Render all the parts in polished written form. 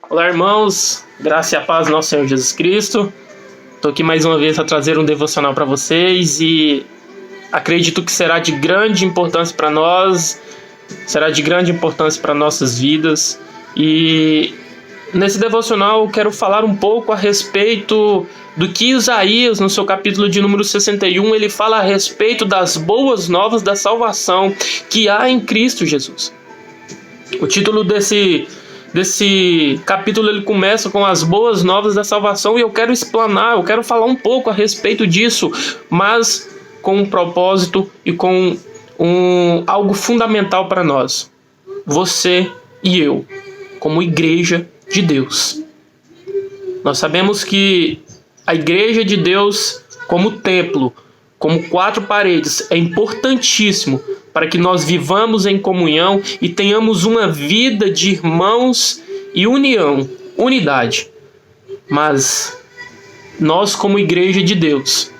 Olá, irmãos, graça e a paz do nosso Senhor Jesus Cristo. Estou aqui mais uma vez para trazer um devocional para vocês e acredito que será de grande importância para nós, será de grande importância para nossas vidas. E nesse devocional eu quero falar um pouco a respeito do que Isaías, no seu capítulo de número 61, ele fala a respeito das boas novas da salvação que há em Cristo Jesus. O título desse capítulo ele começa com as boas novas da salvação e eu quero explanar, eu quero falar um pouco a respeito disso, mas com um propósito e com algo fundamental para nós, você e eu, como igreja de Deus. Nós sabemos que a igreja de Deus, como templo, como quatro paredes, é importantíssimo para que nós vivamos em comunhão e tenhamos uma vida de irmãos e união, unidade. Mas nós, como igreja de Deus,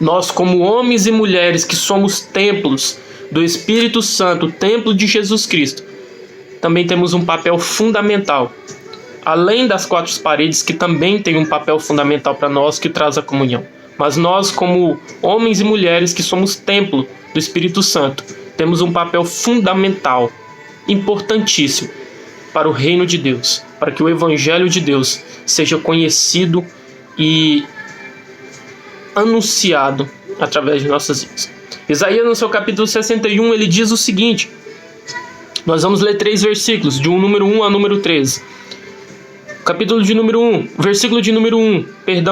nós, como homens e mulheres que somos templos do Espírito Santo, templo de Jesus Cristo, também temos um papel fundamental, além das quatro paredes, que também tem um papel fundamental para nós, que traz a comunhão. Mas nós, como homens e mulheres que somos templo do Espírito Santo, temos um papel fundamental, importantíssimo, para o reino de Deus, para que o Evangelho de Deus seja conhecido e anunciado através de nossas vidas. Isaías, no seu capítulo 61, ele diz o seguinte, nós vamos ler 3 versículos, de número 1 a número 13. Capítulo de número 1, versículo de número 1,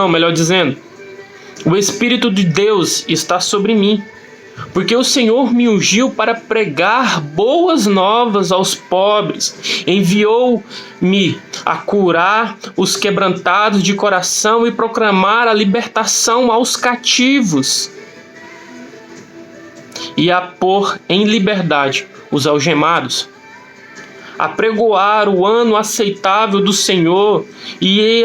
melhor dizendo. O Espírito de Deus está sobre mim, porque o Senhor me ungiu para pregar boas novas aos pobres. Enviou-me a curar os quebrantados de coração e proclamar a libertação aos cativos e a pôr em liberdade os algemados, a pregoar o ano aceitável do Senhor e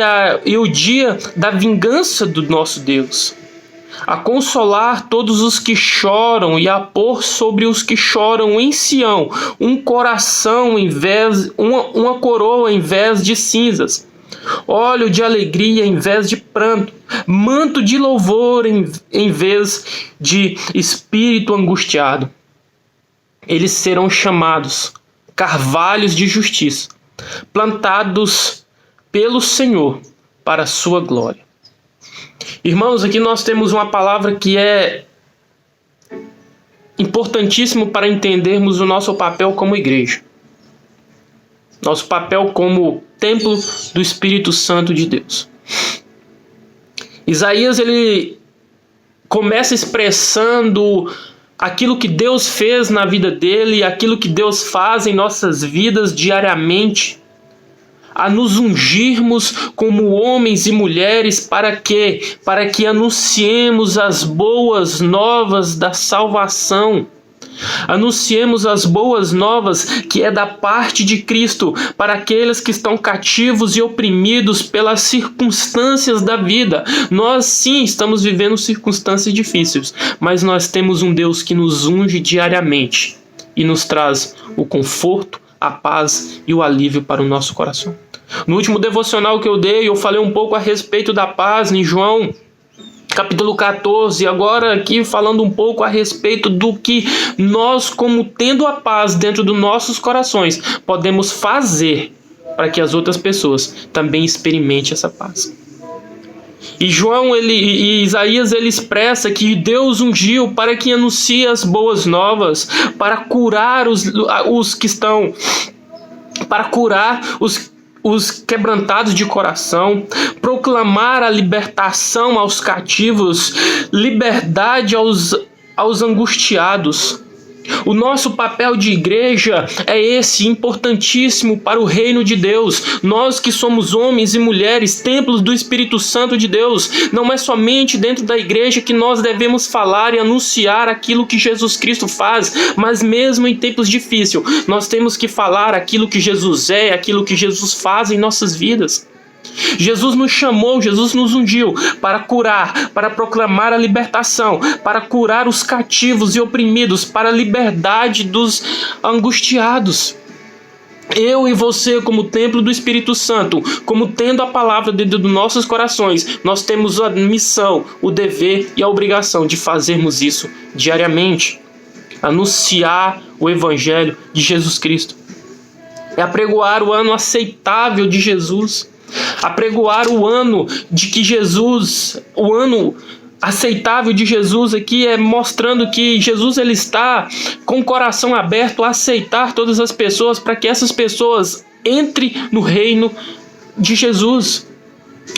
o dia da vingança do nosso Deus, a consolar todos os que choram e a pôr sobre os que choram em Sião um coração uma coroa em vez de cinzas, óleo de alegria em vez de pranto, manto de louvor em vez de espírito angustiado. Eles serão chamados carvalhos de justiça, plantados pelo Senhor para a sua glória. Irmãos, aqui nós temos uma palavra que é importantíssimo para entendermos o nosso papel como igreja. Nosso papel como templo do Espírito Santo de Deus. Isaías, ele começa expressando aquilo que Deus fez na vida dele, aquilo que Deus faz em nossas vidas diariamente, a nos ungirmos como homens e mulheres para que anunciemos as boas novas da salvação. Anunciemos as boas novas que é da parte de Cristo para aqueles que estão cativos e oprimidos pelas circunstâncias da vida. Nós sim estamos vivendo circunstâncias difíceis, mas nós temos um Deus que nos unge diariamente e nos traz o conforto, a paz e o alívio para o nosso coração. No último devocional que eu dei, eu falei um pouco a respeito da paz em João capítulo 14, agora aqui falando um pouco a respeito do que nós, como tendo a paz dentro dos nossos corações, podemos fazer para que as outras pessoas também experimentem essa paz. E Isaías ele expressa que Deus ungiu para que anuncie as boas novas, para curar os que estão, para curar os quebrantados de coração, proclamar a libertação aos cativos, liberdade aos angustiados. O nosso papel de igreja é esse, importantíssimo para o reino de Deus. Nós que somos homens e mulheres, templos do Espírito Santo de Deus, não é somente dentro da igreja que nós devemos falar e anunciar aquilo que Jesus Cristo faz, mas mesmo em tempos difíceis, nós temos que falar aquilo que Jesus é, aquilo que Jesus faz em nossas vidas. Jesus nos chamou, Jesus nos ungiu para curar, para proclamar a libertação, para curar os cativos e oprimidos, para a liberdade dos angustiados. Eu e você, como templo do Espírito Santo, como tendo a palavra dentro dos nossos corações, nós temos a missão, o dever e a obrigação de fazermos isso diariamente. Anunciar o Evangelho de Jesus Cristo. É apregoar o ano aceitável de Jesus. Apregoar o ano de que Jesus, o ano aceitável de Jesus aqui é mostrando que Jesus ele está com o coração aberto a aceitar todas as pessoas para que essas pessoas entrem no reino de Jesus,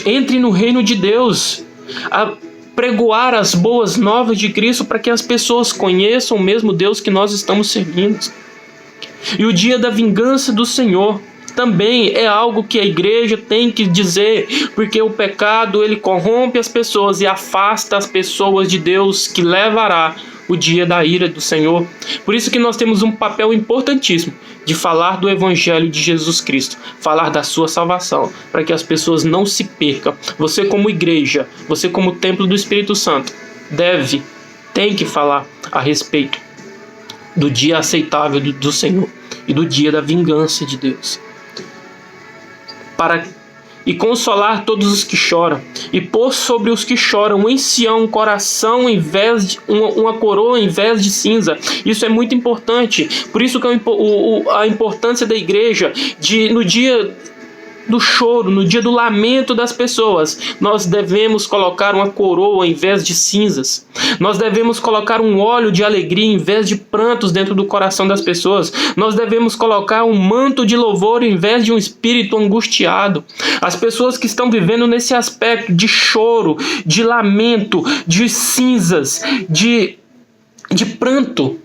entrem no reino de Deus, a pregoar as boas novas de Cristo para que as pessoas conheçam o mesmo Deus que nós estamos servindo. E o dia da vingança do Senhor também é algo que a igreja tem que dizer, porque o pecado ele corrompe as pessoas e afasta as pessoas de Deus, que levará o dia da ira do Senhor. Por isso que nós temos um papel importantíssimo de falar do Evangelho de Jesus Cristo, falar da sua salvação, para que as pessoas não se percam. Você como igreja, você como templo do Espírito Santo, tem que falar a respeito do dia aceitável do Senhor e do dia da vingança de Deus. E consolar todos os que choram, e pôr sobre os que choram em Sião um coração uma coroa em vez de cinza. Isso é muito importante. Por isso que a importância da igreja no dia do choro, no dia do lamento das pessoas, nós devemos colocar uma coroa em vez de cinzas. Nós devemos colocar um óleo de alegria em vez de prantos dentro do coração das pessoas. Nós devemos colocar um manto de louvor em vez de um espírito angustiado. As pessoas que estão vivendo nesse aspecto de choro, de lamento, de cinzas, de pranto,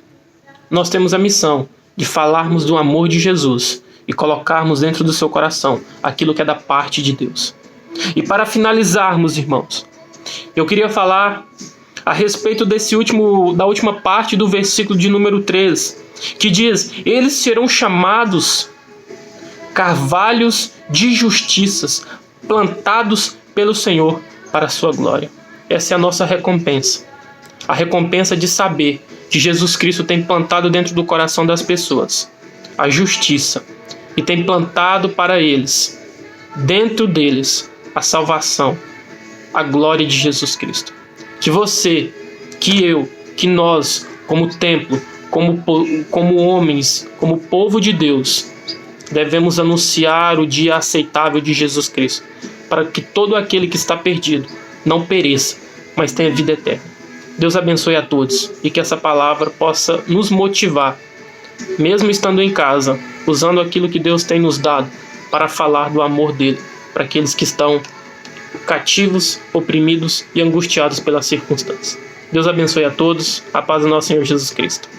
nós temos a missão de falarmos do amor de Jesus e colocarmos dentro do seu coração aquilo que é da parte de Deus. E para finalizarmos, irmãos, eu queria falar a respeito da última parte do versículo de número 3, que diz: eles serão chamados carvalhos de justiças, plantados pelo Senhor para a sua glória. Essa é a nossa recompensa. A recompensa de saber que Jesus Cristo tem plantado dentro do coração das pessoas a justiça, e tem plantado para eles, dentro deles, a salvação, a glória de Jesus Cristo. Que você, que eu, que nós, como templo, como homens, como povo de Deus, devemos anunciar o dia aceitável de Jesus Cristo, para que todo aquele que está perdido não pereça, mas tenha vida eterna. Deus abençoe a todos e que essa palavra possa nos motivar, mesmo estando em casa, usando aquilo que Deus tem nos dado para falar do amor dele para aqueles que estão cativos, oprimidos e angustiados pelas circunstâncias. Deus abençoe a todos. A paz do nosso Senhor Jesus Cristo.